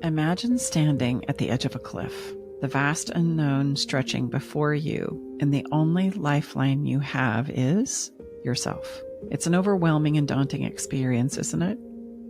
Imagine standing at the edge of a cliff, the vast unknown stretching before you, and the only lifeline you have is yourself. It's an overwhelming and daunting experience, isn't it?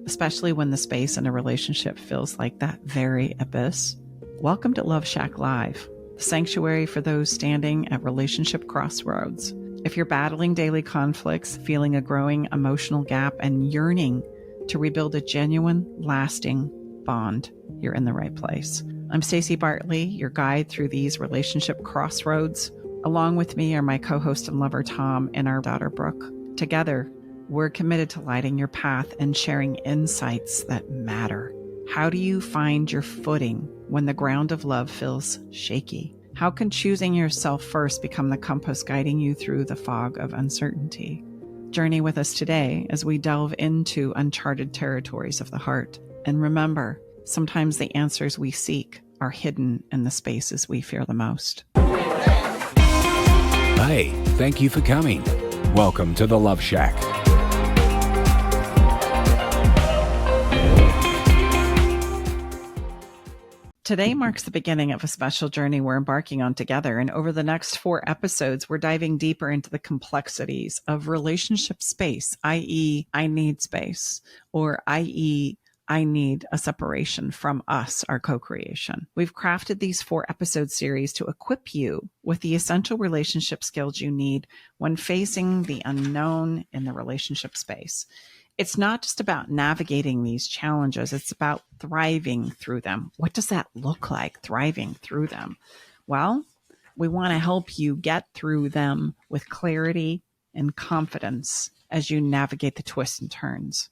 Especially when the space in a relationship feels like that very abyss. Welcome to Love Shack Live, the sanctuary for those standing at relationship crossroads. If you're battling daily conflicts, feeling a growing emotional gap, and yearning to rebuild a genuine, lasting bond, you're in the right place. I'm Staci Bartley, your guide through these relationship crossroads. Along with me are my co-host and lover, Tom, and our daughter, Brooke. Together, we're committed to lighting your path and sharing insights that matter. How do you find your footing when the ground of love feels shaky? How can choosing yourself first become the compass guiding you through the fog of uncertainty? Journey with us today as we delve into uncharted territories of the heart. And remember, sometimes the answers we seek are hidden in the spaces we fear the most. Hey, thank you for coming. Welcome to the Love Shack. Today marks the beginning of a special journey we're embarking on together. And over the next 4 episodes, we're diving deeper into the complexities of relationship space, i.e., I need space, or i.e., I need a separation from us, our co-creation. We've crafted these 4 episode series to equip you with the essential relationship skills you need when facing the unknown in the relationship space. It's not just about navigating these challenges. It's about thriving through them. What does that look like, thriving through them? Well, we want to help you get through them with clarity and confidence as you navigate the twists and turns.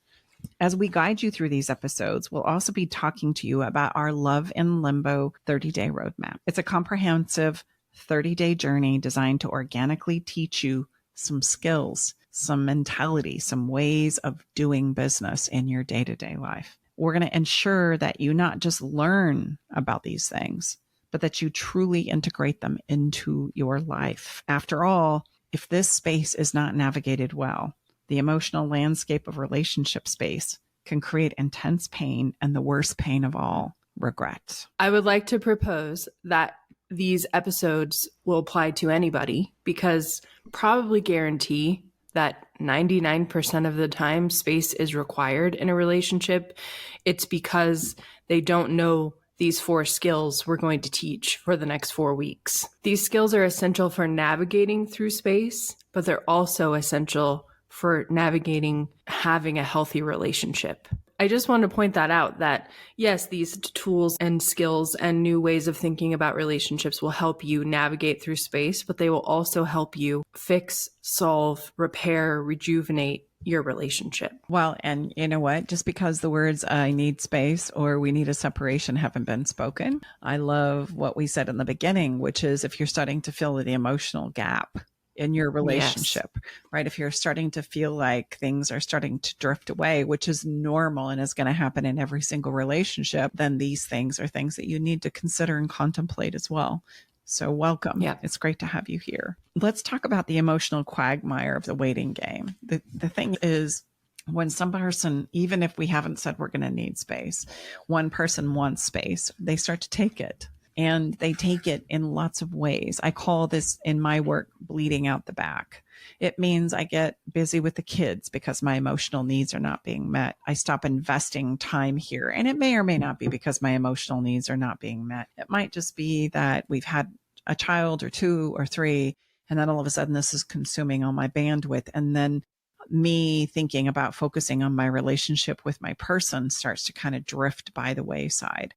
As we guide you through these episodes, we'll also be talking to you about our Love in Limbo 30-day roadmap. It's a comprehensive 30-day journey designed to organically teach you some skills, some mentality, some ways of doing business in your day-to-day life. We're going to ensure that you not just learn about these things, but that you truly integrate them into your life. After all, if this space is not navigated well, the emotional landscape of relationship space can create intense pain and the worst pain of all, regret. I would like to propose that these episodes will apply to anybody because probably guarantee that 99% of the time space is required in a relationship. It's because they don't know these 4 skills we're going to teach for the next 4 weeks. These skills are essential for navigating through space, but they're also essential for navigating having a healthy relationship. I just want to point that out that yes, these tools and skills and new ways of thinking about relationships will help you navigate through space, but they will also help you fix, solve, repair, rejuvenate your relationship. Well, and you know what? Just because the words I need space or we need a separation haven't been spoken, I love what we said in the beginning, which is if you're starting to feel the emotional gap in your relationship, right? If you're starting to feel like things are starting to drift away, which is normal and is going to happen in every single relationship, then these things are things that you need to consider and contemplate as well. So welcome. Yeah. It's great to have you here. Let's talk about the emotional quagmire of the waiting game. The thing is, when some person, even if we haven't said we're going to need space, one person wants space, they start to take it. And they take it in lots of ways. I call this in my work bleeding out the back. It means I get busy with the kids because my emotional needs are not being met. I stop investing time here. And it may or may not be because my emotional needs are not being met. It might just be that we've had a child or 2 or 3, and then all of a sudden this is consuming all my bandwidth. And then me thinking about focusing on my relationship with my person starts to kind of drift by the wayside.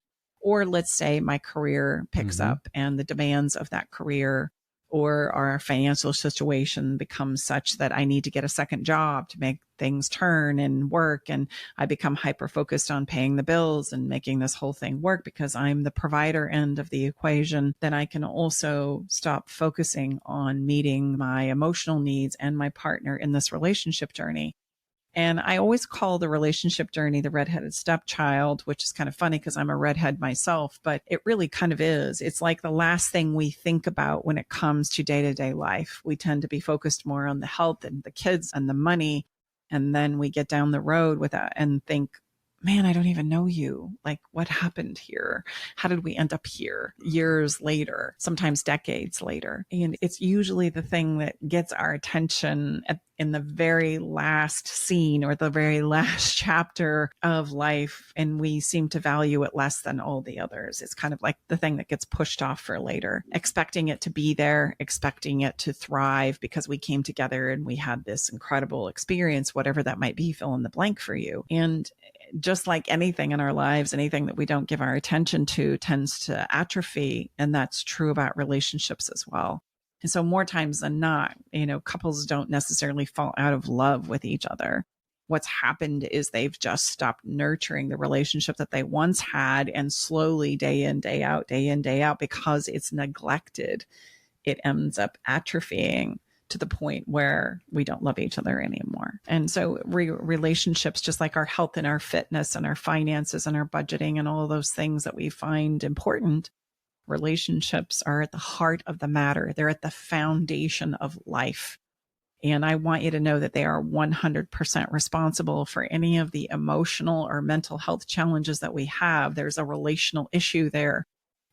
Or let's say my career picks up and the demands of that career or our financial situation becomes such that I need to get a second job to make things turn and work. And I become hyper focused on paying the bills and making this whole thing work because I'm the provider end of the equation. Then I can also stop focusing on meeting my emotional needs and my partner in this relationship journey. And I always call the relationship journey the redheaded stepchild, which is kind of funny because I'm a redhead myself, but it really kind of is. It's like the last thing we think about when it comes to day-to-day life. We tend to be focused more on the health and the kids and the money. And then we get down the road with that and think, man, I don't even know you. Like, what happened here? How did we end up here years later, sometimes decades later? And it's usually the thing that gets our attention in the very last scene or the very last chapter of life. And we seem to value it less than all the others. It's kind of like the thing that gets pushed off for later, expecting it to be there, expecting it to thrive because we came together and we had this incredible experience, whatever that might be, fill in the blank for you. And just like anything in our lives, anything that we don't give our attention to tends to atrophy. And that's true about relationships as well. And so more times than not, couples don't necessarily fall out of love with each other. What's happened is they've just stopped nurturing the relationship that they once had, and slowly day in, day out, because it's neglected, it ends up atrophying to the point where we don't love each other anymore. And so relationships, just like our health and our fitness and our finances and our budgeting and all of those things that we find important, relationships are at the heart of the matter. They're at the foundation of life. And I want you to know that they are 100% responsible for any of the emotional or mental health challenges that we have. There's a relational issue there.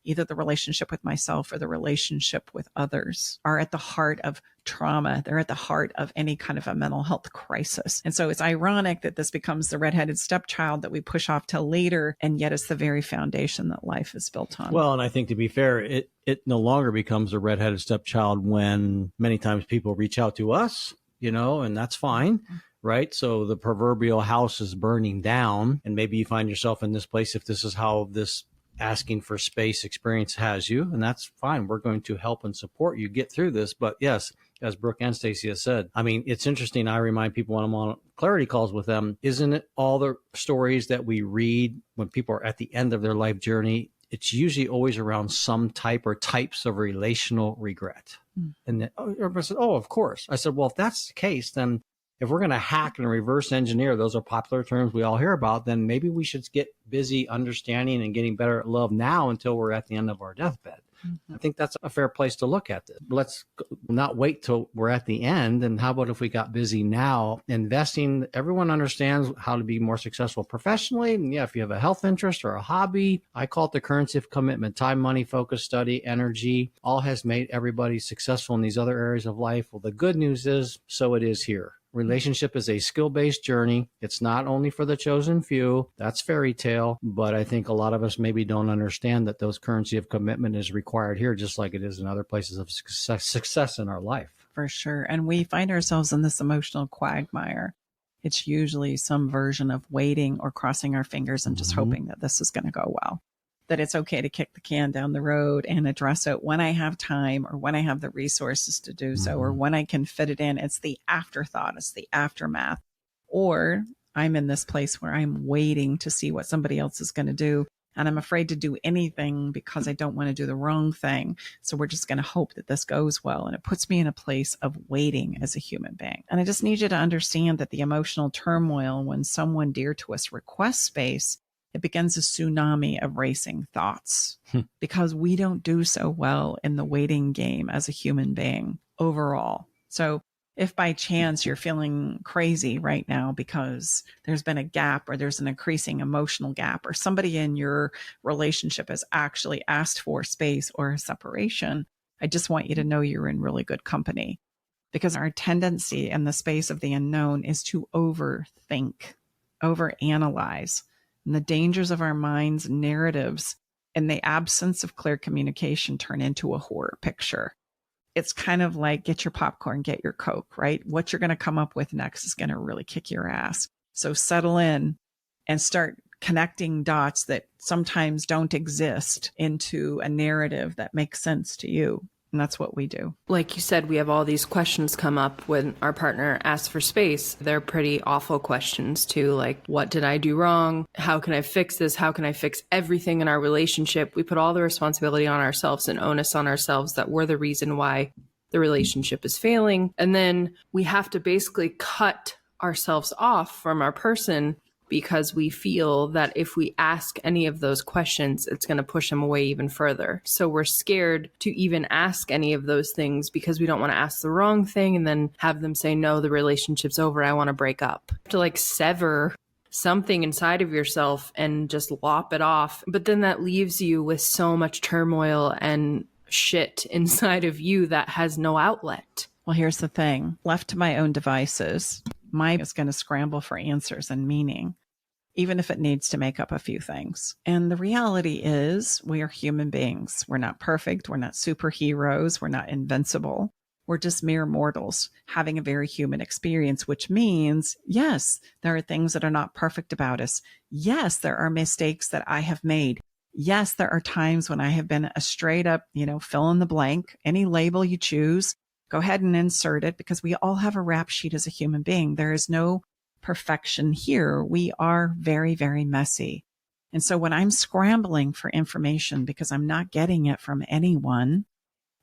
Either the relationship with myself or the relationship with others are at the heart of trauma. They're at the heart of any kind of a mental health crisis. And so it's ironic that this becomes the redheaded stepchild that we push off till later, and yet it's the very foundation that life is built on. Well, and I think, to be fair, it no longer becomes a redheaded stepchild when many times people reach out to us, and that's fine. Right. So the proverbial house is burning down, and maybe you find yourself in this place if this is how this asking for space experience has you, and that's fine. We're going to help and support you get through this. But yes, as Brooke and Staci has said, I mean, it's interesting. I remind people when I'm on clarity calls with them, isn't it all the stories that we read when people are at the end of their life journey? It's usually always around some type or types of relational regret. And then everybody said, oh, of course. I said, well, if that's the case, then if we're going to hack and reverse engineer, those are popular terms we all hear about, then maybe we should get busy understanding and getting better at love now until we're at the end of our deathbed. I think that's a fair place to look at this. Let's not wait till we're at the end. And how about if we got busy now investing? Everyone understands how to be more successful professionally. And yeah, if you have a health interest or a hobby, I call it the currency of commitment: time, money, focus, study, energy, all has made everybody successful in these other areas of life. Well, the good news is, so it is here. Relationship is a skill-based journey. It's not only for the chosen few. That's fairy tale. But I think a lot of us maybe don't understand that those currency of commitment is required here, just like it is in other places of success in our life. For sure. And we find ourselves in this emotional quagmire. It's usually some version of waiting or crossing our fingers and just hoping that this is going to go well, that it's okay to kick the can down the road and address it when I have time or when I have the resources to do so, or when I can fit it in. It's the afterthought. It's the aftermath. Or I'm in this place where I'm waiting to see what somebody else is going to do. And I'm afraid to do anything because I don't want to do the wrong thing. So we're just going to hope that this goes well. And it puts me in a place of waiting as a human being. And I just need you to understand that the emotional turmoil when someone dear to us requests space, it begins a tsunami of racing thoughts because we don't do so well in the waiting game as a human being overall. So if by chance you're feeling crazy right now because there's been a gap or there's an increasing emotional gap, or somebody in your relationship has actually asked for space or a separation, I just want you to know you're in really good company, because our tendency in the space of the unknown is to overthink, overanalyze. And the dangers of our mind's narratives in the absence of clear communication turn into a horror picture. It's kind of like get your popcorn, get your Coke, right? What you're going to come up with next is going to really kick your ass. So settle in and start connecting dots that sometimes don't exist into a narrative that makes sense to you. And that's what we do. Like you said, we have all these questions come up when our partner asks for space. They're pretty awful questions too. Like, what did I do wrong? How can I fix this? How can I fix everything in our relationship? We put all the responsibility on ourselves and onus on ourselves that we're the reason why the relationship is failing. And then we have to basically cut ourselves off from our person because we feel that if we ask any of those questions, it's going to push them away even further. So we're scared to even ask any of those things because we don't want to ask the wrong thing and then have them say, no, the relationship's over, I want to break up. To sever something inside of yourself and just lop it off. But then that leaves you with so much turmoil and shit inside of you that has no outlet. Well, here's the thing. Left to my own devices, mine is going to scramble for answers and meaning, even if it needs to make up a few things. And the reality is we are human beings. We're not perfect. We're not superheroes. We're not invincible. We're just mere mortals having a very human experience, which means, yes, there are things that are not perfect about us. Yes, there are mistakes that I have made. Yes, there are times when I have been a straight up, fill in the blank, any label you choose, go ahead and insert it, because we all have a rap sheet as a human being. There is no perfection here. We are very, very messy. And so when I'm scrambling for information because I'm not getting it from anyone,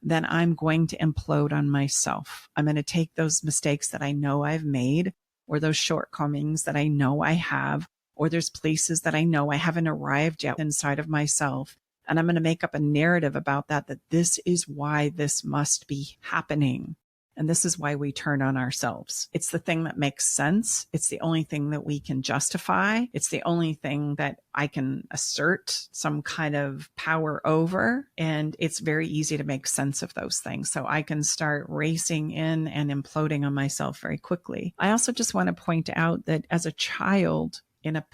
then I'm going to implode on myself. I'm going to take those mistakes that I know I've made, or those shortcomings that I know I have, or there's places that I know I haven't arrived yet inside of myself. And I'm going to make up a narrative about that this is why this must be happening. And this is why we turn on ourselves. It's the thing that makes sense. It's the only thing that we can justify. It's the only thing that I can assert some kind of power over. And it's very easy to make sense of those things. So I can start racing in and imploding on myself very quickly. I also just want to point out that as a child, in a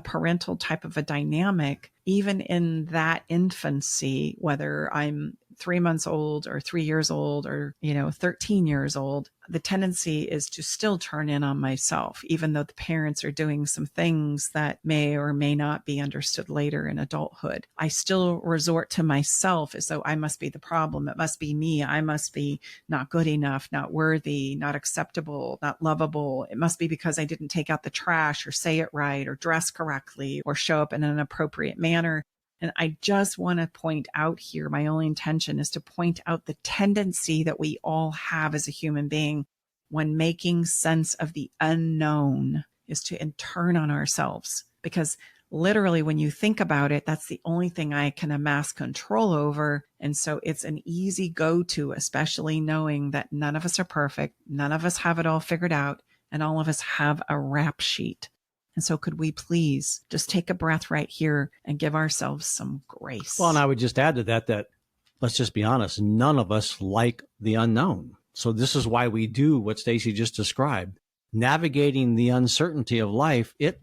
parental type of a dynamic, even in that infancy, whether I'm 3 months old or 3 years old or, 13 years old, the tendency is to still turn in on myself, even though the parents are doing some things that may or may not be understood later in adulthood. I still resort to myself as though I must be the problem. It must be me. I must be not good enough, not worthy, not acceptable, not lovable. It must be because I didn't take out the trash or say it right or dress correctly or show up in an appropriate manner. And I just want to point out here, my only intention is to point out the tendency that we all have as a human being when making sense of the unknown is to turn on ourselves. Because literally, when you think about it, that's the only thing I can amass control over. And so it's an easy go-to, especially knowing that none of us are perfect. None of us have it all figured out. And all of us have a rap sheet. And so could we please just take a breath right here and give ourselves some grace? Well, and I would just add to that let's just be honest, none of us like the unknown. So this is why we do what Staci just described. Navigating the uncertainty of life, it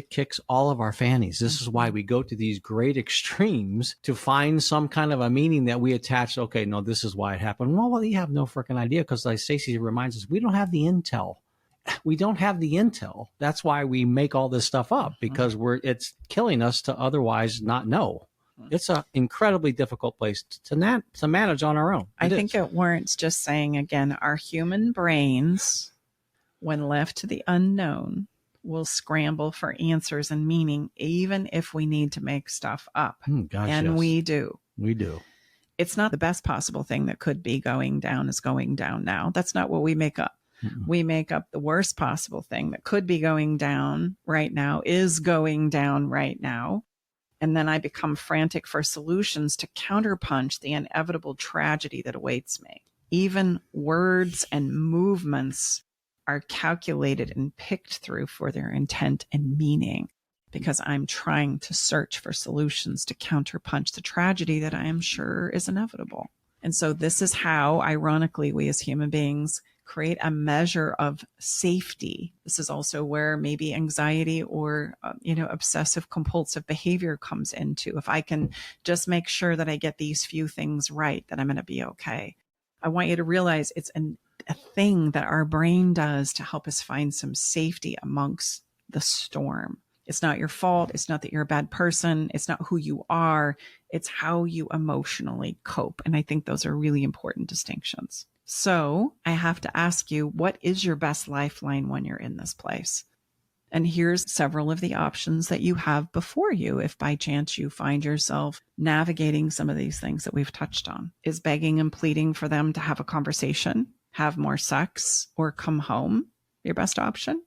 kicks all of our fannies. This is why we go to these great extremes to find some kind of a meaning that we attach. Okay, no, this is why it happened. Well, you have no freaking idea, because like Staci reminds us, we don't have the intel. We don't have the intel. That's why we make all this stuff up, because it's killing us to otherwise not know. It's an incredibly difficult place to manage on our own. I think it warrants just saying again, our human brains, when left to the unknown, will scramble for answers and meaning, even if we need to make stuff up. Gosh, and yes. we do. We do. It's not the best possible thing that could be going down is going down now. That's not what we make up. We make up the worst possible thing that could be going down right now is going down right now. And then I become frantic for solutions to counterpunch the inevitable tragedy that awaits me. Even words and movements are calculated and picked through for their intent and meaning, because I'm trying to search for solutions to counterpunch the tragedy that I am sure is inevitable. And so this is how, ironically, we as human beings create a measure of safety. This is also where maybe anxiety or, obsessive compulsive behavior comes into. If I can just make sure that I get these few things right, then I'm going to be okay. I want you to realize it's a thing that our brain does to help us find some safety amongst the storm. It's not your fault. It's not that you're a bad person. It's not who you are. It's how you emotionally cope. And I think those are really important distinctions. So I have to ask you, what is your best lifeline when you're in this place? And here's several of the options that you have before you if by chance you find yourself navigating some of these things that we've touched on. Is begging and pleading for them to have a conversation, have more sex, or come home your best option?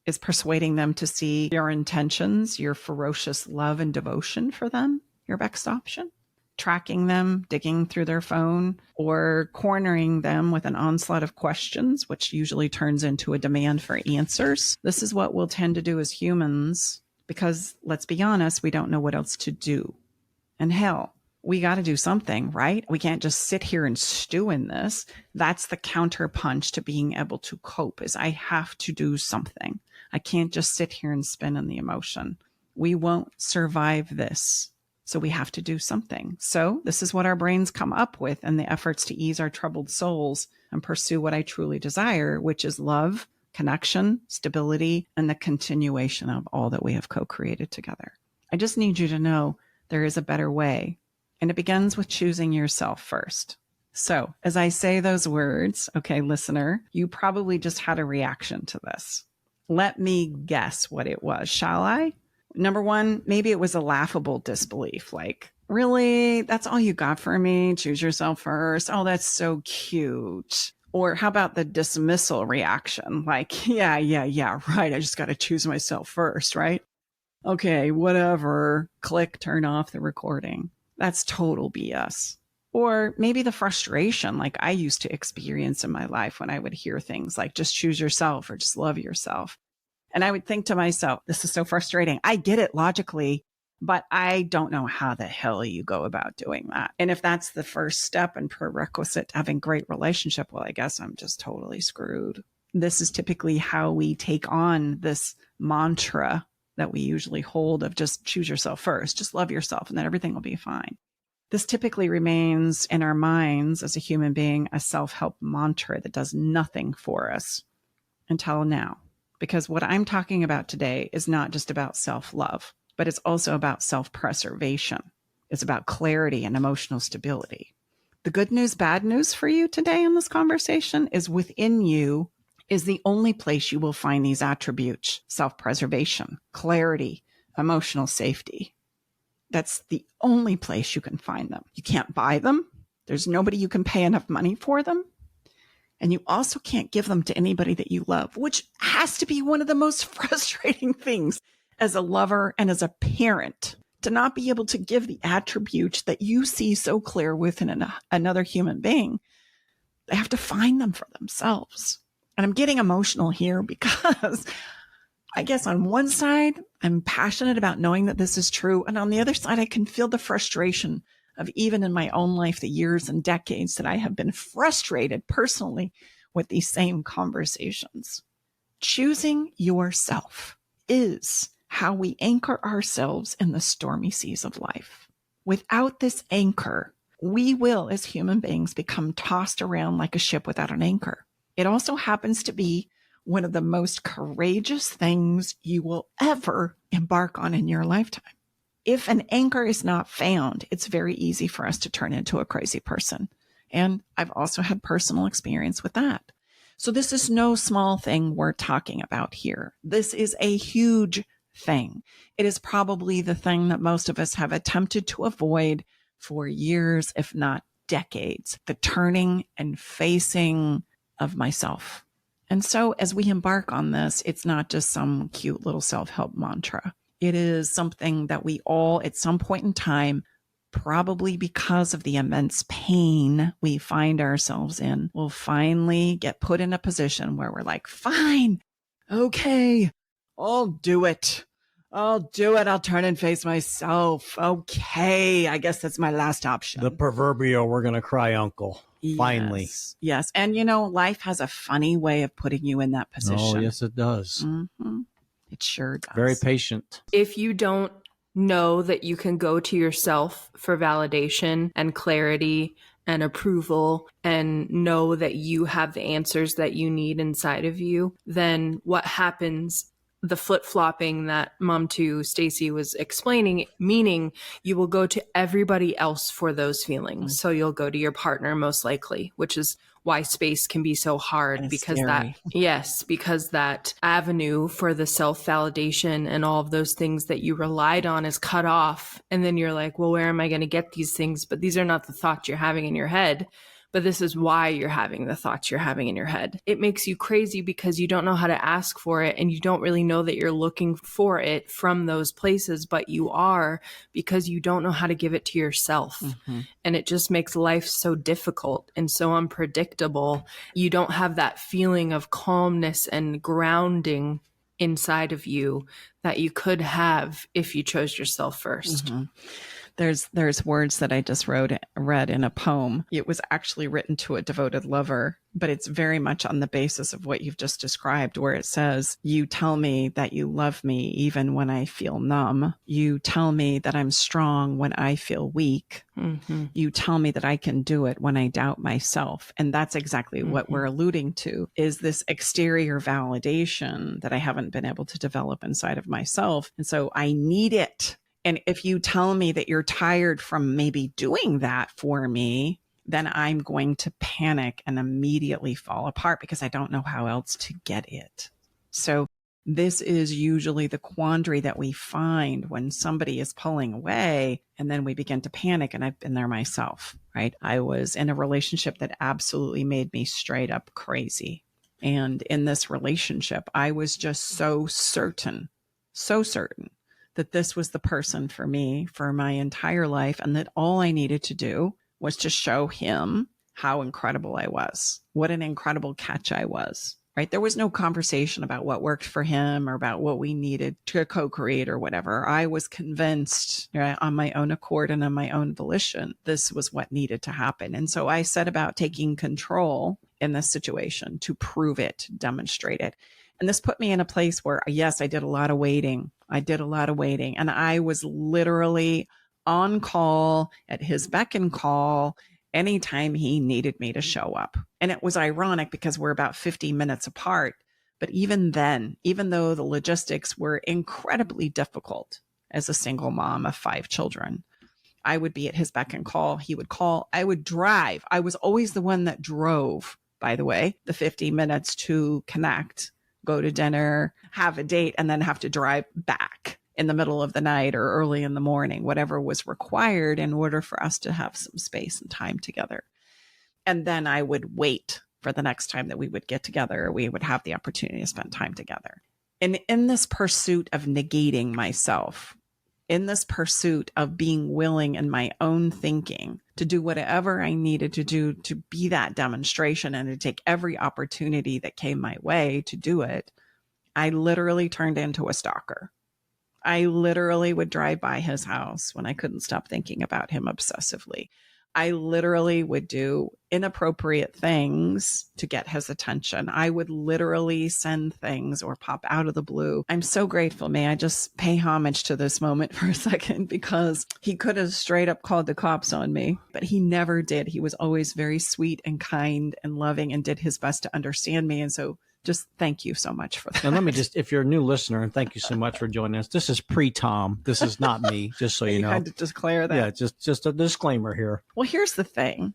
Is persuading them to see your intentions, your ferocious love and devotion for them, your best option? tracking them, digging through their phone, or cornering them with an onslaught of questions, which usually turns into a demand for answers. This is what we'll tend to do as humans because, let's be honest, we don't know what else to do. And hell, we got to do something, right? We can't just sit here and stew in this. That's the counterpunch to being able to cope, is I have to do something. I can't just sit here and spin in the emotion. We won't survive this. So we have to do something. So this is what our brains come up with in the efforts to ease our troubled souls and pursue what I truly desire, which is love, connection, stability, and the continuation of all that we have co-created together. I just need you to know there is a better way. And it begins with choosing yourself first. So as I say those words, okay, listener, you probably just had a reaction to this. Let me guess what it was, shall I? Number one, maybe it was a laughable disbelief. Like, really? That's all you got for me? Choose yourself first. Oh, that's so cute. Or how about the dismissal reaction? Like, yeah, right. I just got to choose myself first, right? Okay, whatever. Click, turn off the recording. That's total BS. Or maybe the frustration like I used to experience in my life when I would hear things like just choose yourself or just love yourself. And I would think to myself, this is so frustrating. I get it logically, but I don't know how the hell you go about doing that. And if that's the first step and prerequisite to having a great relationship, well, I guess I'm just totally screwed. This is typically how we take on this mantra that we usually hold of just choose yourself first, just love yourself, and then everything will be fine. This typically remains in our minds as a human being a self-help mantra that does nothing for us until now. Because what I'm talking about today is not just about self-love, but it's also about self-preservation. It's about clarity and emotional stability. The good news, bad news for you today in this conversation is within you is the only place you will find these attributes: self-preservation, clarity, emotional safety. That's the only place you can find them. You can't buy them. There's nobody you can pay enough money for them. And you also can't give them to anybody that you love, which has to be one of the most frustrating things as a lover and as a parent, to not be able to give the attributes that you see so clear within another human being. They have to find them for themselves. And I'm getting emotional here because I guess on one side, I'm passionate about knowing that this is true. And on the other side, I can feel the frustration of, even in my own life, the years and decades that I have been frustrated personally with these same conversations. Choosing yourself is how we anchor ourselves in the stormy seas of life. Without this anchor, we will, as human beings, become tossed around like a ship without an anchor. It also happens to be one of the most courageous things you will ever embark on in your lifetime. If an anchor is not found, it's very easy for us to turn into a crazy person. And I've also had personal experience with that. So this is no small thing we're talking about here. This is a huge thing. It is probably the thing that most of us have attempted to avoid for years, if not decades, the turning and facing of myself. And so as we embark on this, it's not just some cute little self-help mantra. It is something that we all, at some point in time, probably because of the immense pain we find ourselves in, will finally get put in a position where we're like, fine, okay, I'll do it. I'll do it. I'll turn and face myself. Okay, I guess that's my last option. The proverbial, we're going to cry uncle. Finally. Yes. And life has a funny way of putting you in that position. Oh, yes, it does. Mm-hmm. It sure does. Very patient. If you don't know that you can go to yourself for validation and clarity and approval and know that you have the answers that you need inside of you, then what happens, the flip-flopping that Mom to Staci was explaining, meaning you will go to everybody else for those feelings. So you'll go to your partner most likely, which is why space can be so hard, because because that avenue for the self-validation and all of those things that you relied on is cut off. And then you're like, well, where am I going to get these things? But these are not the thoughts you're having in your head, but this is why you're having the thoughts you're having in your head. It makes you crazy because you don't know how to ask for it, and you don't really know that you're looking for it from those places, but you are, because you don't know how to give it to yourself. And it just makes life so difficult and so unpredictable. You don't have that feeling of calmness and grounding inside of you that you could have if you chose yourself first. There's words that I just read in a poem. It was actually written to a devoted lover, but it's very much on the basis of what you've just described, where it says, you tell me that you love me even when I feel numb. You tell me that I'm strong when I feel weak. You tell me that I can do it when I doubt myself. And that's exactly what we're alluding to, is this exterior validation that I haven't been able to develop inside of myself. And so I need it. And if you tell me that you're tired from maybe doing that for me, then I'm going to panic and immediately fall apart because I don't know how else to get it. So this is usually the quandary that we find when somebody is pulling away, and then we begin to panic. And I've been there myself, right? I was in a relationship that absolutely made me straight up crazy. And in this relationship, I was just so certain that this was the person for me for my entire life, and that all I needed to do was to show him how incredible I was, what an incredible catch I was, right? There was no conversation about what worked for him or about what we needed to co-create or whatever. I was convinced, right, on my own accord and on my own volition, this was what needed to happen. And so I set about taking control in this situation to prove it, demonstrate it. And this put me in a place where, yes, I did a lot of waiting. And I was literally on call, at his beck and call, anytime he needed me to show up. And it was ironic because we're about 50 minutes apart. But even then, even though the logistics were incredibly difficult as a single mom of 5 children, I would be at his beck and call. He would call. I would drive. I was always the one that drove, by the way, the 50 minutes to connect, go to dinner, have a date, and then have to drive back in the middle of the night or early in the morning, whatever was required in order for us to have some space and time together. And then I would wait for the next time that we would get together, we would have the opportunity to spend time together. And in this pursuit of negating myself, in this pursuit of being willing in my own thinking to do whatever I needed to do to be that demonstration and to take every opportunity that came my way to do it, I literally turned into a stalker. I literally would drive by his house when I couldn't stop thinking about him obsessively. I literally would do inappropriate things to get his attention. I would literally send things or pop out of the blue. I'm so grateful. May I just pay homage to this moment for a second, because he could have straight up called the cops on me, but he never did. He was always very sweet and kind and loving and did his best to understand me. And so just thank you so much for that. And let me just, if you're a new listener, and thank you so much for joining us. This is pre-Tom. This is not me, just so you know. I had to declare that. Yeah, just a disclaimer here. Well, here's the thing.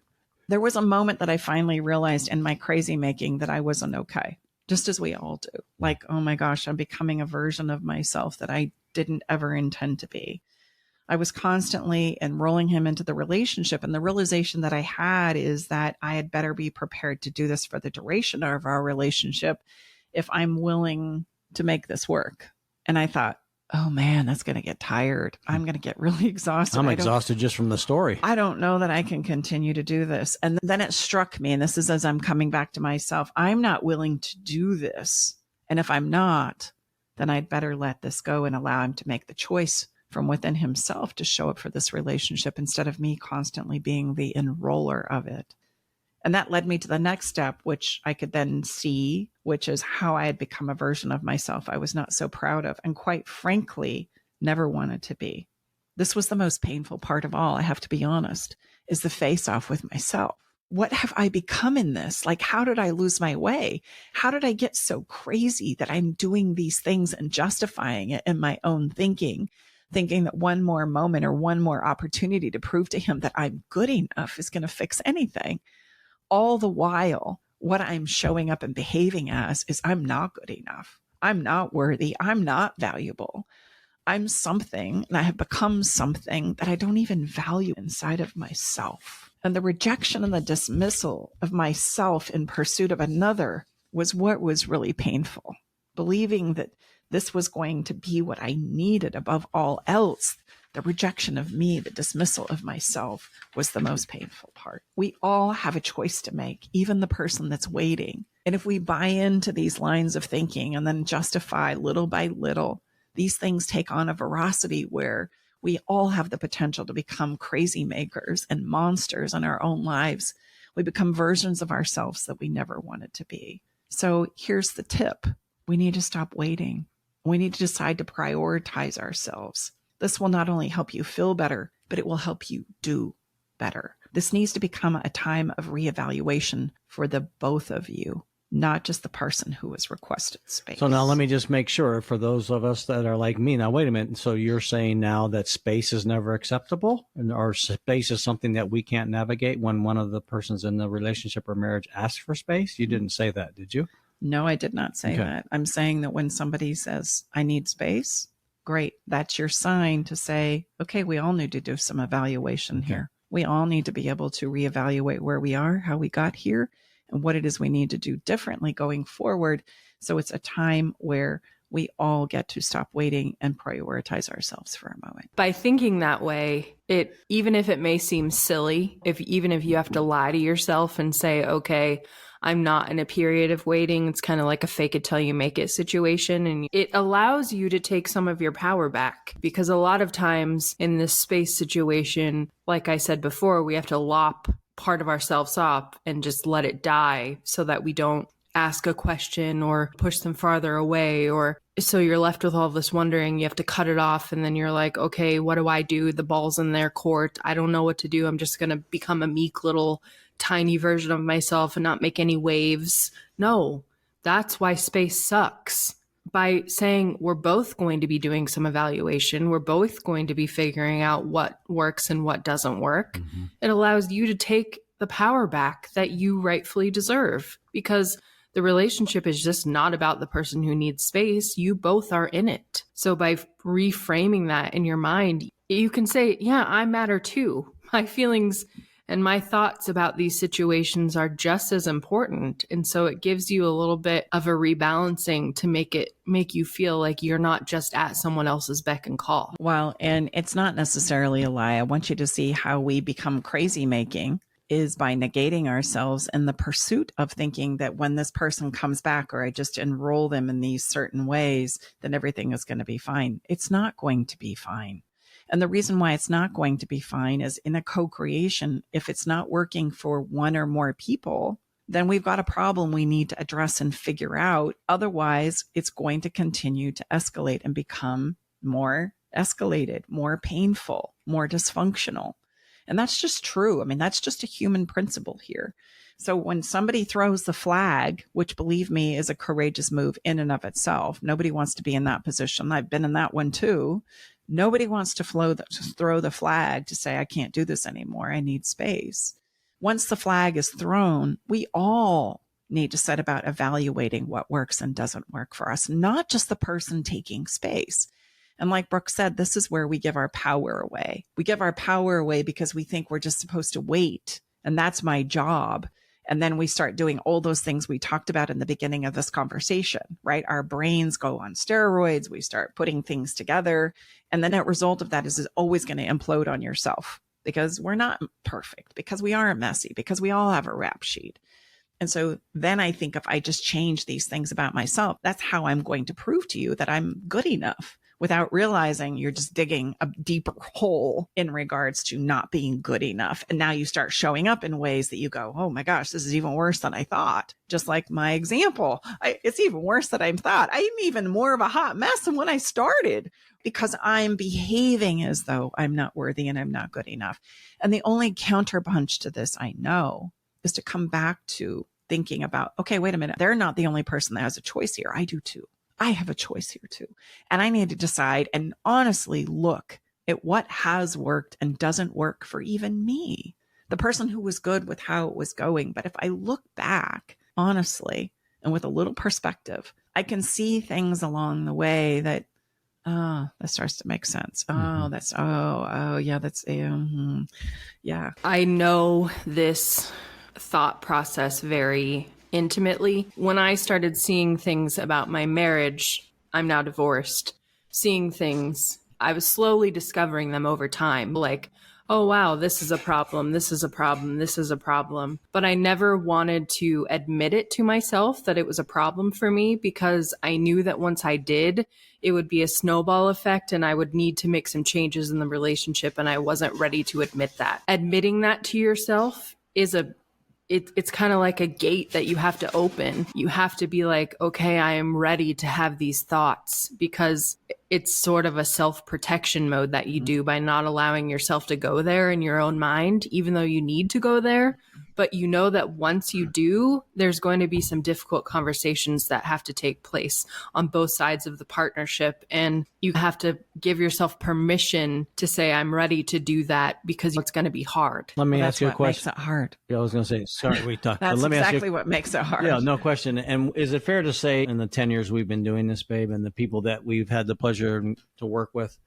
There was a moment that I finally realized in my crazy making that I wasn't okay, just as we all do. Like, oh my gosh, I'm becoming a version of myself that I didn't ever intend to be. I was constantly enrolling him into the relationship. And the realization that I had is that I had better be prepared to do this for the duration of our relationship if I'm willing to make this work. And I thought, oh man, that's going to get tired. I'm going to get really exhausted. I'm exhausted just from the story. I don't know that I can continue to do this. And then it struck me, and this is as I'm coming back to myself, I'm not willing to do this. And if I'm not, then I'd better let this go and allow him to make the choice from within himself to show up for this relationship instead of me constantly being the enroller of it. And that led me to the next step, which I could then see, which is how I had become a version of myself I was not so proud of, and quite frankly, never wanted to be. This was the most painful part of all, I have to be honest, is the face-off with myself. What have I become in this? Like, how did I lose my way? How did I get so crazy that I'm doing these things and justifying it in my own thinking that one more moment or one more opportunity to prove to him that I'm good enough is going to fix anything? All the while, what I'm showing up and behaving as is I'm not good enough. I'm not worthy. I'm not valuable. I'm something, and I have become something that I don't even value inside of myself. And the rejection and the dismissal of myself in pursuit of another was what was really painful. Believing that this was going to be what I needed above all else, the rejection of me, the dismissal of myself, was the most painful part. We all have a choice to make, even the person that's waiting. And if we buy into these lines of thinking and then justify little by little, these things take on a veracity where we all have the potential to become crazy makers and monsters in our own lives. We become versions of ourselves that we never wanted to be. So here's the tip. We need to stop waiting. We need to decide to prioritize ourselves. This will not only help you feel better, but it will help you do better. This needs to become a time of reevaluation for the both of you, not just the person who has requested space. So now let me just make sure for those of us that are like me. Now, wait a minute. So you're saying now that space is never acceptable, or space is something that we can't navigate when one of the persons in the relationship or marriage asks for space? You didn't say that, did you? No, I did not say that. I'm saying that when somebody says, I need space, great. That's your sign to say, okay, we all need to do some evaluation here. We all need to be able to reevaluate where we are, how we got here, and what it is we need to do differently going forward. So it's a time where we all get to stop waiting and prioritize ourselves for a moment. By thinking that way, even if it may seem silly, even if you have to lie to yourself and say, okay, I'm not in a period of waiting, it's kind of like a fake it till you make it situation. And it allows you to take some of your power back, because a lot of times in this space situation, like I said before, we have to lop part of ourselves up and just let it die so that we don't ask a question or push them farther away. Or so you're left with all this wondering, you have to cut it off. And then you're like, okay, what do I do? The ball's in their court. I don't know what to do. I'm just going to become a meek little tiny version of myself and not make any waves. No, that's why space sucks. By saying we're both going to be doing some evaluation, we're both going to be figuring out what works and what doesn't work. Mm-hmm. It allows you to take the power back that you rightfully deserve, because the relationship is just not about the person who needs space. You both are in it. So by reframing that in your mind, you can say, yeah, I matter too. My feelings and my thoughts about these situations are just as important. And so it gives you a little bit of a rebalancing to make you feel like you're not just at someone else's beck and call. Well, and it's not necessarily a lie. I want you to see how we become crazy making is by negating ourselves in the pursuit of thinking that when this person comes back, or I just enroll them in these certain ways, then everything is going to be fine. It's not going to be fine. And the reason why it's not going to be fine is in a co-creation, if it's not working for one or more people, then we've got a problem we need to address and figure out. Otherwise, it's going to continue to escalate and become more escalated, more painful, more dysfunctional. And that's just true. I mean, that's just a human principle here. So when somebody throws the flag, which believe me is a courageous move in and of itself, nobody wants to be in that position. I've been in that one too. Nobody wants to throw the flag to say, I can't do this anymore. I need space. Once the flag is thrown, we all need to set about evaluating what works and doesn't work for us, not just the person taking space. And like Brooke said, this is where we give our power away. We give our power away because we think we're just supposed to wait, and that's my job. And then we start doing all those things we talked about in the beginning of this conversation, right? Our brains go on steroids. We start putting things together. And the net result of that is always going to implode on yourself, because we're not perfect, because we aren't messy, because we all have a rap sheet. And so then I think if I just change these things about myself, that's how I'm going to prove to you that I'm good enough, without realizing you're just digging a deeper hole in regards to not being good enough. And now you start showing up in ways that you go, oh my gosh, this is even worse than I thought. Just like my example, it's even worse than I thought. I'm even more of a hot mess than when I started, because I'm behaving as though I'm not worthy and I'm not good enough. And the only counterpunch to this I know is to come back to thinking about, okay, wait a minute. They're not the only person that has a choice here. I do too. I have a choice here too. And I need to decide and honestly look at what has worked and doesn't work for even me, the person who was good with how it was going. But if I look back honestly and with a little perspective, I can see things along the way that That starts to make sense. Yeah. I know this thought process very intimately. When I started seeing things about my marriage, I'm now divorced, seeing things, I was slowly discovering them over time. Like, oh, wow, this is a problem. This is a problem. This is a problem. But I never wanted to admit it to myself that it was a problem for me, because I knew that once I did, it would be a snowball effect and I would need to make some changes in the relationship. And I wasn't ready to admit that. Admitting that to yourself is it's kind of like a gate that you have to open. You have to be like, okay, I am ready to have these thoughts, because it's sort of a self-protection mode that you do by not allowing yourself to go there in your own mind, even though you need to go there. But you know that once you do, there's going to be some difficult conversations that have to take place on both sides of the partnership. And you have to give yourself permission to say, I'm ready to do that, because it's going to be hard. Let me Well, ask you a question. Makes it hard. Yeah, I was going to say, sorry, we talked. That's let me exactly ask you, what makes it hard. Yeah, no question. And is it fair to say, in the 10 years we've been doing this, babe, and the people that we've had the pleasure to work with,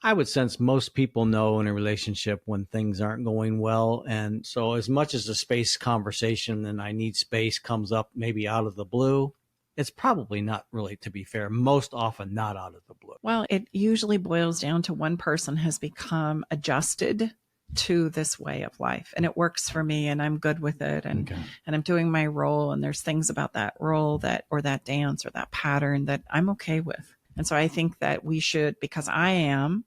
I would sense most people know in a relationship when things aren't going well. And so as much as the space conversation and I need space comes up maybe out of the blue, it's probably not really, to be fair, most often not out of the blue. Well, it usually boils down to one person has become adjusted to this way of life, and it works for me, and I'm good with it, and I'm doing my role, and there's things about that role or that dance or that pattern that I'm okay with. And so I think that we should, because I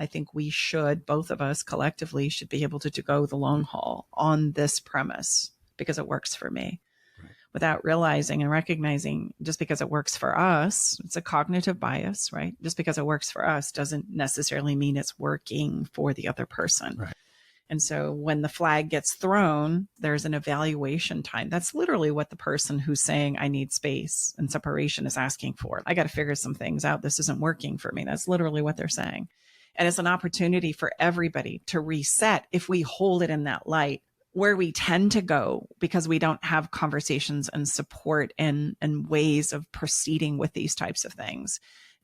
think we should, both of us collectively should be able to go the long haul on this premise, because it works for me. Right. Without realizing and recognizing, just because it works for us, it's a cognitive bias, right? Just because it works for us doesn't necessarily mean it's working for the other person. Right. And so when the flag gets thrown, there's an evaluation time. That's literally what the person who's saying, I need space and separation, is asking for. I got to figure some things out. This isn't working for me. That's literally what they're saying. And it's an opportunity for everybody to reset if we hold it in that light. Where we tend to go, because we don't have conversations and support and ways of proceeding with these types of things,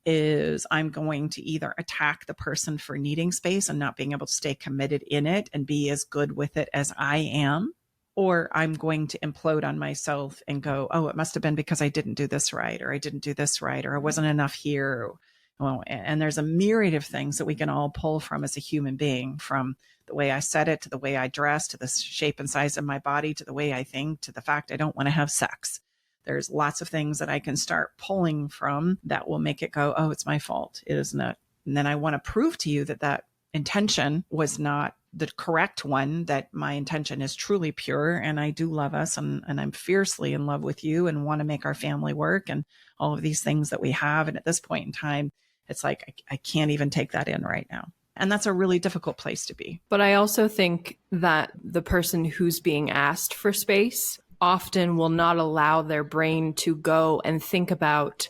is I'm going to either attack the person for needing space and not being able to stay committed in it and be as good with it as I am, or I'm going to implode on myself and go, oh, it must have been because I didn't do this right, or I didn't do this right, or it wasn't enough here. Well, and there's a myriad of things that we can all pull from as a human being, from the way I said it, to the way I dress, to the shape and size of my body, to the way I think, to the fact I don't want to have sex. There's lots of things that I can start pulling from that will make it go, oh, it's my fault. It is not. And then I want to prove to you that that intention was not the correct one, that my intention is truly pure, and I do love us, and I'm fiercely in love with you and want to make our family work, and all of these things that we have. And at this point in time, it's like, I can't even take that in right now. And that's a really difficult place to be. But I also think that the person who's being asked for space often will not allow their brain to go and think about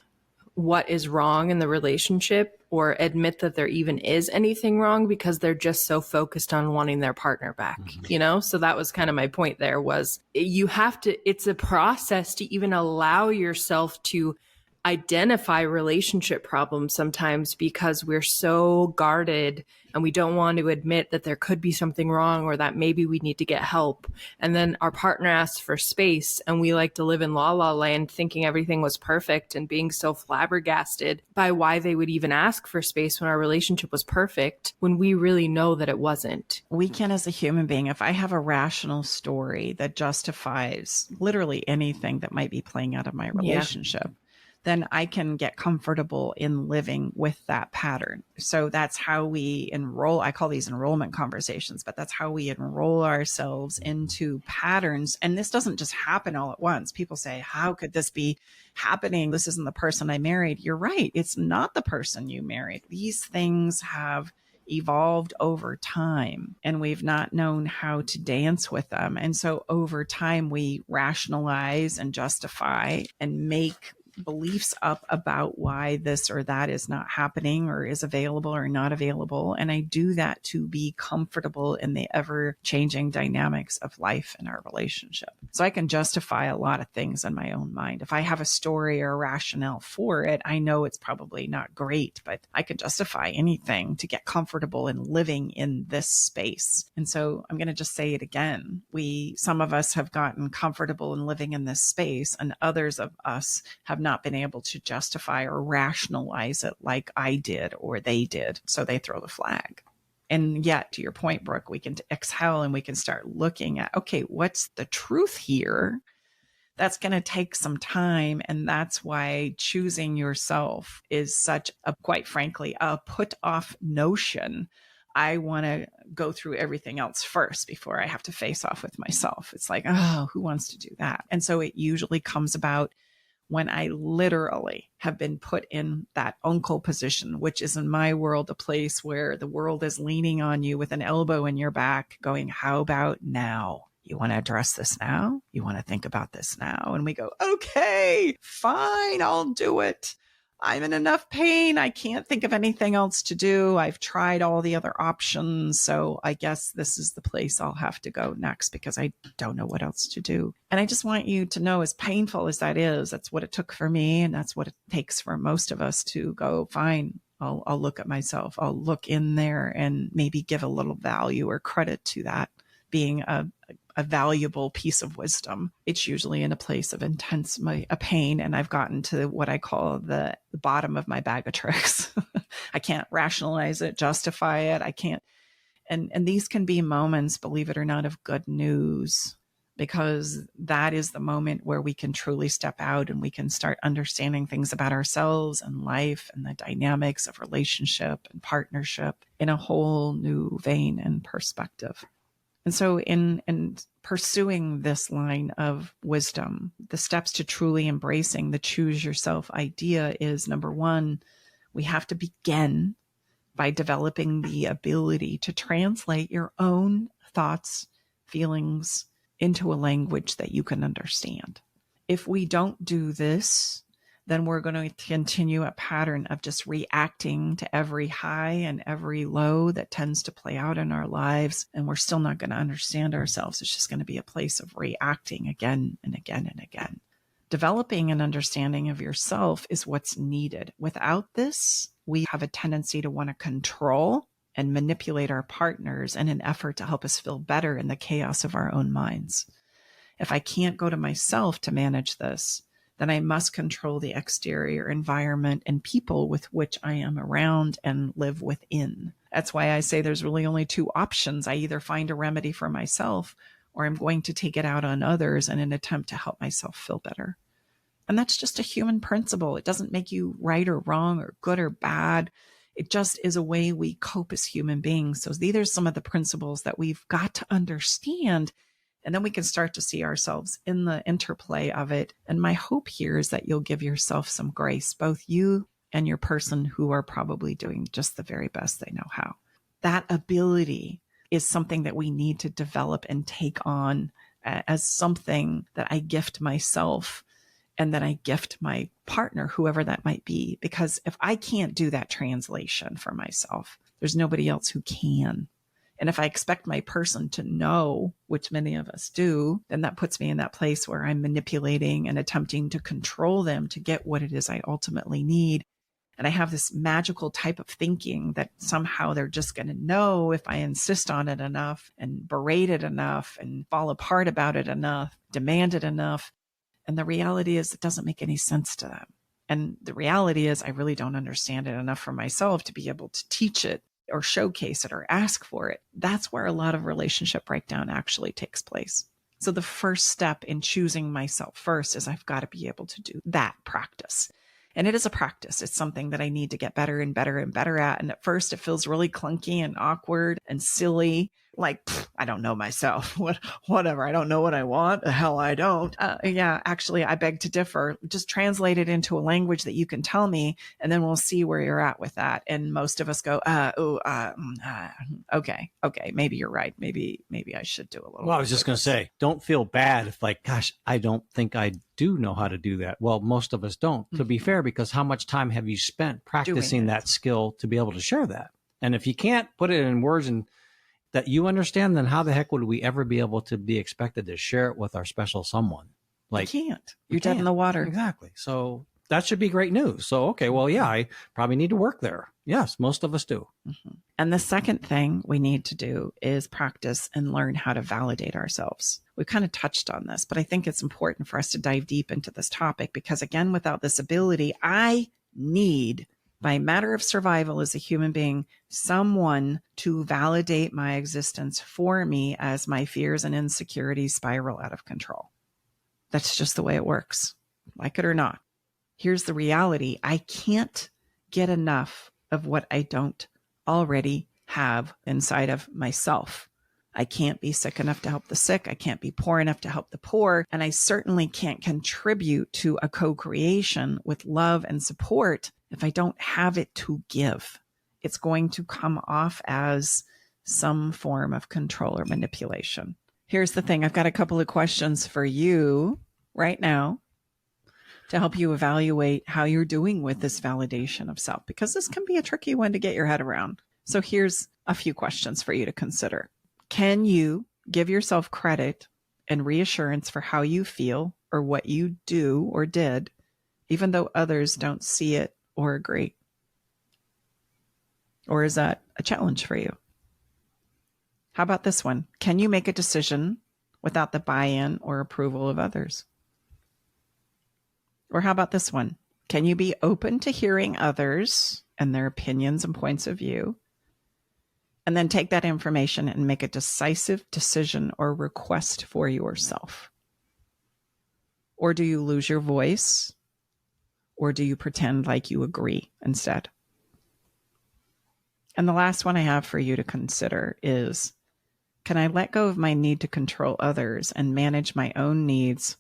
what is wrong in the relationship, or admit that there even is anything wrong, because they're just so focused on wanting their partner back, you know? So that was kind of my point there, was you have to, it's a process to even allow yourself to identify relationship problems sometimes, because we're so guarded and we don't want to admit that there could be something wrong, or that maybe we need to get help. And then our partner asks for space, and we like to live in la la land thinking everything was perfect and being so flabbergasted by why they would even ask for space when our relationship was perfect, when we really know that it wasn't. We can, as a human being, if I have a rational story that justifies literally anything that might be playing out of my relationship, then I can get comfortable in living with that pattern. So that's how we enroll. I call these enrollment conversations, but that's how we enroll ourselves into patterns. And this doesn't just happen all at once. People say, how could this be happening? This isn't the person I married. You're right. It's not the person you married. These things have evolved over time, and we've not known how to dance with them. And so over time, we rationalize and justify and make beliefs up about why this or that is not happening or is available or not available. And I do that to be comfortable in the ever changing dynamics of life and our relationship. So I can justify a lot of things in my own mind. If I have a story or a rationale for it, I know it's probably not great, but I can justify anything to get comfortable in living in this space. And so I'm going to just say it again. Some of us have gotten comfortable in living in this space, and others of us have not been able to justify or rationalize it like I did or they did. So they throw the flag. And yet, to your point, Brooke, we can exhale and we can start looking at, okay, what's the truth here? That's going to take some time. And that's why choosing yourself is such a, quite frankly, a put off notion. I want to go through everything else first before I have to face off with myself. It's like, oh, who wants to do that? And so it usually comes about when I literally have been put in that uncle position, which is in my world a place where the world is leaning on you with an elbow in your back going, how about now? You want to address this now? You want to think about this now? And we go, okay, fine, I'll do it. I'm in enough pain. I can't think of anything else to do. I've tried all the other options. So I guess this is the place I'll have to go next because I don't know what else to do. And I just want you to know, as painful as that is, that's what it took for me. And that's what it takes for most of us to go, fine, I'll look at myself. I'll look in there and maybe give a little value or credit to that being a valuable piece of wisdom. It's usually in a place of intense pain. And I've gotten to what I call the bottom of my bag of tricks. I can't rationalize it, justify it. I can't. And these can be moments, believe it or not, of good news, because that is the moment where we can truly step out and we can start understanding things about ourselves and life and the dynamics of relationship and partnership in a whole new vein and perspective. And so in pursuing this line of wisdom, the steps to truly embracing the choose yourself idea is, number one, we have to begin by developing the ability to translate your own thoughts, feelings into a language that you can understand. If we don't do this, then we're going to continue a pattern of just reacting to every high and every low that tends to play out in our lives. And we're still not going to understand ourselves. It's just going to be a place of reacting again and again and again. Developing an understanding of yourself is what's needed. Without this, we have a tendency to want to control and manipulate our partners in an effort to help us feel better in the chaos of our own minds. If I can't go to myself to manage this, then I must control the exterior environment and people with which I am around and live within. That's why I say there's really only two options. I either find a remedy for myself or I'm going to take it out on others in an attempt to help myself feel better. And that's just a human principle. It doesn't make you right or wrong or good or bad. It just is a way we cope as human beings. So these are some of the principles that we've got to understand. And then we can start to see ourselves in the interplay of it. And my hope here is that you'll give yourself some grace, both you and your person who are probably doing just the very best they know how. That ability is something that we need to develop and take on as something that I gift myself and that I gift my partner, whoever that might be. Because if I can't do that translation for myself, there's nobody else who can. And if I expect my person to know, which many of us do, then that puts me in that place where I'm manipulating and attempting to control them to get what it is I ultimately need. And I have this magical type of thinking that somehow they're just going to know if I insist on it enough and berate it enough and fall apart about it enough, demand it enough. And the reality is it doesn't make any sense to them. And the reality is I really don't understand it enough for myself to be able to teach it or showcase it or ask for it. That's where a lot of relationship breakdown actually takes place. So the first step in choosing myself first is I've got to be able to do that practice. And it is a practice. It's something that I need to get better and better and better at. And at first it feels really clunky and awkward and silly, Like, I don't know myself. Whatever. I don't know what I want. The hell I don't. Yeah, actually, I beg to differ. Just translate it into a language that you can tell me, and then we'll see where you're at with that. And most of us go, okay, maybe you're right. Maybe I should do a little. Well, I was just going to say, don't feel bad if like, gosh, I don't think I do know how to do that. Well, most of us don't, to be fair, because how much time have you spent practicing that skill to be able to share that? And if you can't put it in words and that you understand, then how the heck would we ever be able to be expected to share it with our special someone? Like, you can't. You're dead in the water. Exactly. So that should be great news. So, okay, well, yeah, I probably need to work there. Yes, most of us do. And the second thing we need to do is practice and learn how to validate ourselves. We've kind of touched on this, but I think it's important for us to dive deep into this topic because, again, without this ability, I need, by matter of survival as a human being, someone to validate my existence for me as my fears and insecurities spiral out of control. That's just the way it works, like it or not. Here's the reality. I can't get enough of what I don't already have inside of myself. I can't be sick enough to help the sick. I can't be poor enough to help the poor. And I certainly can't contribute to a co-creation with love and support if I don't have it to give. It's going to come off as some form of control or manipulation. Here's the thing. I've got a couple of questions for you right now to help you evaluate how you're doing with this validation of self, because this can be a tricky one to get your head around. So here's a few questions for you to consider. Can you give yourself credit and reassurance for how you feel or what you do or did, even though others don't see it or agree? Or is that a challenge for you? How about this one? Can you make a decision without the buy-in or approval of others? Or how about this one? Can you be open to hearing others and their opinions and points of view, and then take that information and make a decisive decision or request for yourself? Or do you lose your voice? Or do you pretend like you agree instead? And the last one I have for you to consider is, can I let go of my need to control others and manage my own needs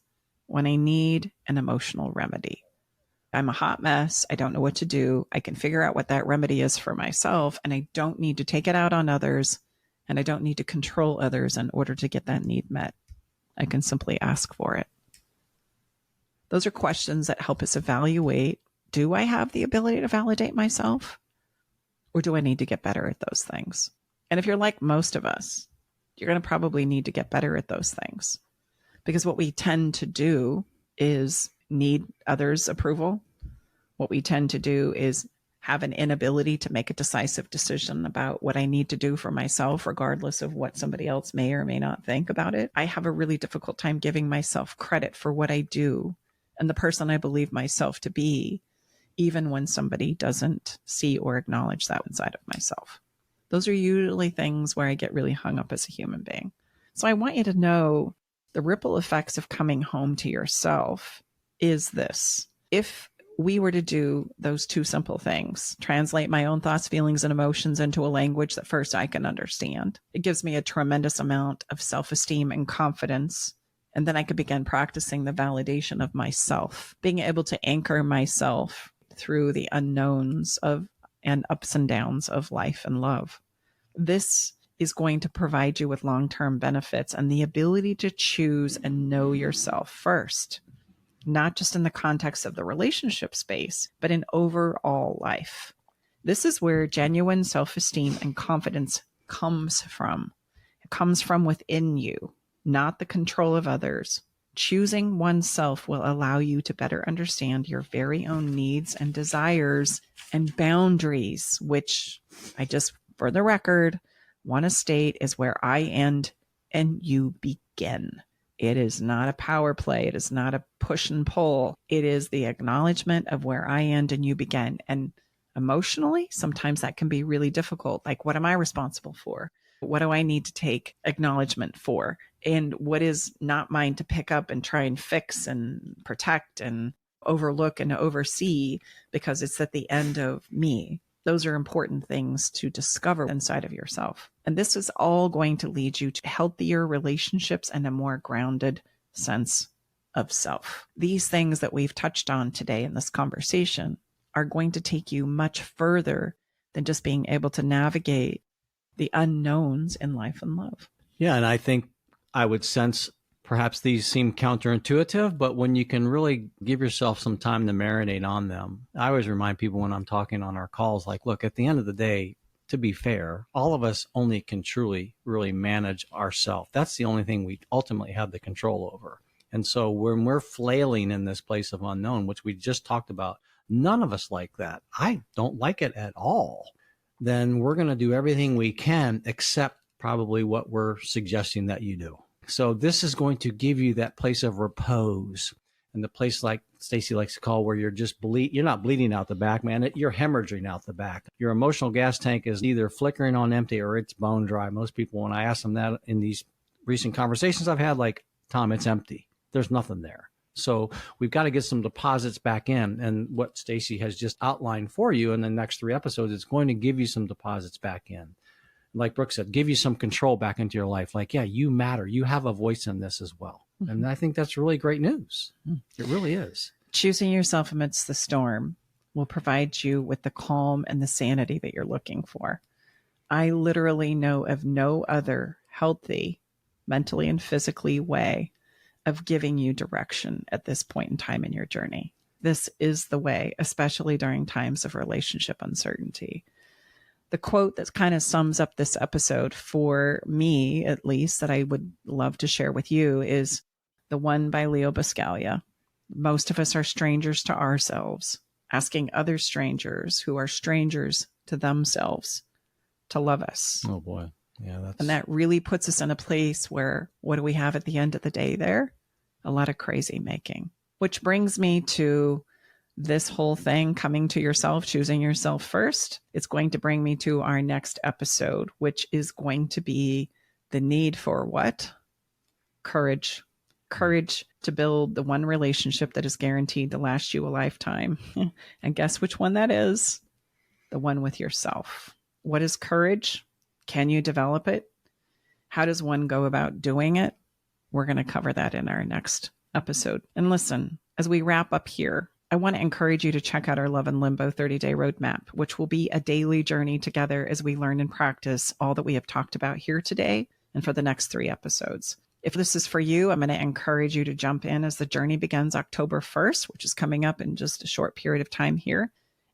when I need an emotional remedy? I'm a hot mess. I don't know what to do. I can figure out what that remedy is for myself, and I don't need to take it out on others, and I don't need to control others in order to get that need met. I can simply ask for it. Those are questions that help us evaluate, do I have the ability to validate myself, or do I need to get better at those things? And if you're like most of us, you're going to probably need to get better at those things, because what we tend to do is need others' approval. What we tend to do is have an inability to make a decisive decision about what I need to do for myself, regardless of what somebody else may or may not think about it. I have a really difficult time giving myself credit for what I do and the person I believe myself to be, even when somebody doesn't see or acknowledge that inside of myself. Those are usually things where I get really hung up as a human being. So I want you to know the ripple effects of coming home to yourself is this. If we were to do those two simple things, translate my own thoughts, feelings, and emotions into a language that first I can understand, it gives me a tremendous amount of self-esteem and confidence. And then I could begin practicing the validation of myself, being able to anchor myself through the unknowns of and ups and downs of life and love. This is going to provide you with long-term benefits and the ability to choose and know yourself first, not just in the context of the relationship space, but in overall life. This is where genuine self-esteem and confidence comes from. It comes from within you, not the control of others. Choosing oneself will allow you to better understand your very own needs and desires and boundaries, which I just, for the record, want to state is where I end and you begin. It is not a power play. It is not a push and pull. It is the acknowledgement of where I end and you begin. And emotionally, sometimes that can be really difficult. Like, what am I responsible for? What do I need to take acknowledgement for? And what is not mine to pick up and try and fix and protect and overlook and oversee because it's at the end of me? Those are important things to discover inside of yourself. And this is all going to lead you to healthier relationships and a more grounded sense of self. These things that we've touched on today in this conversation are going to take you much further than just being able to navigate the unknowns in life and love. Yeah, and I think I would sense perhaps these seem counterintuitive, but when you can really give yourself some time to marinate on them, I always remind people when I'm talking on our calls, like, look, at the end of the day, to be fair, all of us only can truly, really manage ourselves. That's the only thing we ultimately have the control over. And so when we're flailing in this place of unknown, which we just talked about, none of us like that. I don't like it at all. Then we're going to do everything we can except probably what we're suggesting that you do. So this is going to give you that place of repose, and the place like Staci likes to call where you're just you're not bleeding out the back, man. You're hemorrhaging out the back. Your emotional gas tank is either flickering on empty or it's bone dry. Most people, when I ask them that in these recent conversations I've had, like, Tom, it's empty. There's nothing there. So we've got to get some deposits back in. And what Staci has just outlined for you in the next 3 episodes is going to give you some deposits back in. Like Brooke said, give you some control back into your life. Like, yeah, you matter. You have a voice in this as well. Mm-hmm. And I think that's really great news. It really is. Choosing yourself amidst the storm will provide you with the calm and the sanity that you're looking for. I literally know of no other healthy, mentally and physically way of giving you direction at this point in time in your journey. This is the way, especially during times of relationship uncertainty. The quote that kind of sums up this episode for me, at least, that I would love to share with you is the one by Leo Buscaglia. Most of us are strangers to ourselves, asking other strangers who are strangers to themselves to love us. Oh, boy. Yeah, And that really puts us in a place where, what do we have at the end of the day there? A lot of crazy making, which brings me to this whole thing, coming to yourself, choosing yourself first. It's going to bring me to our next episode, which is going to be the need for what? Courage. Courage to build the one relationship that is guaranteed to last you a lifetime. And guess which one that is? The one with yourself. What is courage? Can you develop it? How does one go about doing it? We're going to cover that in our next episode. And listen, as we wrap up here, I want to encourage you to check out our Love and Limbo 30-day roadmap, which will be a daily journey together as we learn and practice all that we have talked about here today and for the next 3 episodes. If this is for you, I'm going to encourage you to jump in as the journey begins October 1st, which is coming up in just a short period of time here.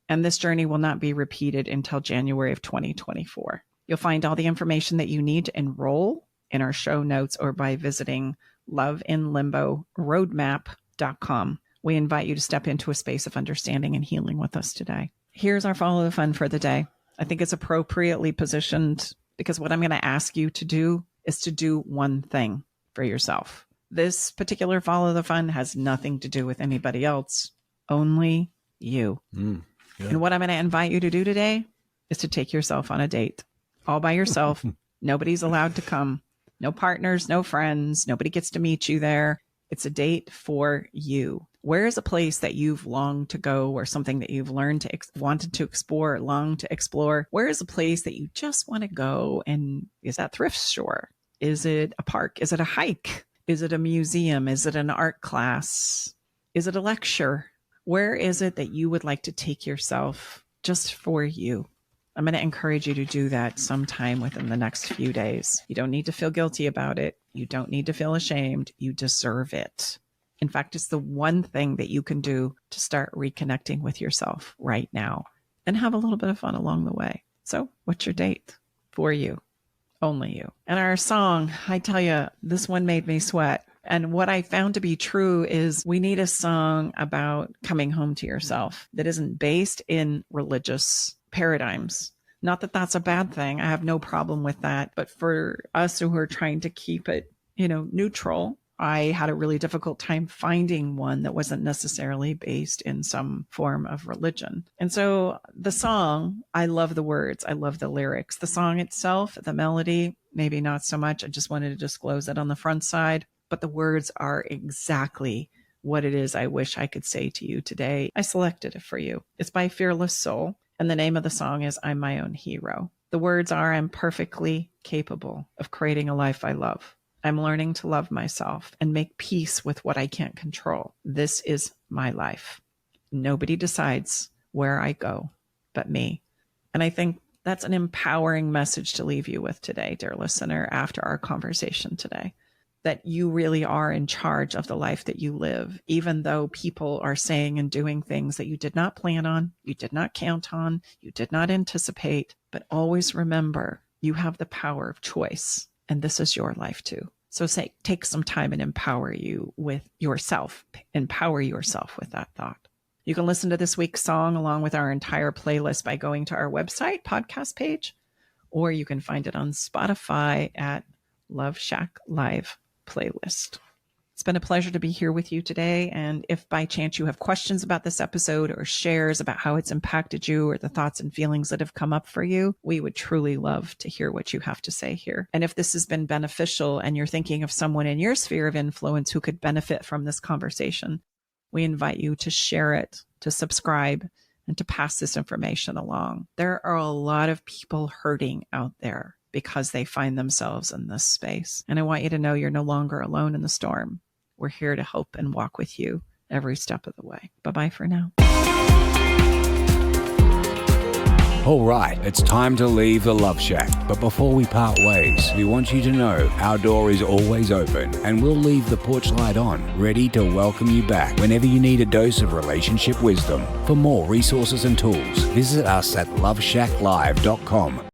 And this journey will not be repeated until January of 2024. You'll find all the information that you need to enroll in our show notes or by visiting loveinlimboroadmap.com. We invite you to step into a space of understanding and healing with us today. Here's our follow the fun for the day. I think it's appropriately positioned because what I'm going to ask you to do is to do one thing for yourself. This particular follow the fun has nothing to do with anybody else, only you. And what I'm going to invite you to do today is to take yourself on a date all by yourself. Nobody's allowed to come. No partners, no friends. Nobody gets to meet you there. It's a date for you. Where is a place that you've longed to go or something that you've learned to wanted to explore, longed to explore? Where is a place that you just want to go? And is that thrift store? Is it a park? Is it a hike? Is it a museum? Is it an art class? Is it a lecture? Where is it that you would like to take yourself just for you? I'm going to encourage you to do that sometime within the next few days. You don't need to feel guilty about it. You don't need to feel ashamed. You deserve it. In fact, it's the one thing that you can do to start reconnecting with yourself right now and have a little bit of fun along the way. So what's your date for you? Only you. And our song, I tell you, this one made me sweat. And what I found to be true is we need a song about coming home to yourself that isn't based in religious paradigms. Not that that's a bad thing. I have no problem with that. But for us who are trying to keep it, neutral, I had a really difficult time finding one that wasn't necessarily based in some form of religion. And so the song, I love the words. I love the lyrics. The song itself, the melody, maybe not so much. I just wanted to disclose that on the front side. But the words are exactly what it is I wish I could say to you today. I selected it for you. It's by Fearless Soul. And the name of the song is I'm My Own Hero. The words are, I'm perfectly capable of creating a life I love. I'm learning to love myself and make peace with what I can't control. This is my life. Nobody decides where I go but me. And I think that's an empowering message to leave you with today, dear listener, after our conversation today, that you really are in charge of the life that you live, even though people are saying and doing things that you did not plan on, you did not count on, you did not anticipate. But always remember, you have the power of choice, and this is your life too. So take some time and empower you with yourself. Empower yourself with that thought. You can listen to this week's song along with our entire playlist by going to our website podcast page, or you can find it on Spotify at Love Shack Live Playlist. It's been a pleasure to be here with you today. And if by chance you have questions about this episode or shares about how it's impacted you or the thoughts and feelings that have come up for you, we would truly love to hear what you have to say here. And if this has been beneficial and you're thinking of someone in your sphere of influence who could benefit from this conversation, we invite you to share it, to subscribe, and to pass this information along. There are a lot of people hurting out there because they find themselves in this space. And I want you to know you're no longer alone in the storm. We're here to help and walk with you every step of the way. Bye-bye for now. All right, it's time to leave the Love Shack. But before we part ways, we want you to know our door is always open and we'll leave the porch light on, ready to welcome you back whenever you need a dose of relationship wisdom. For more resources and tools, visit us at loveshacklive.com.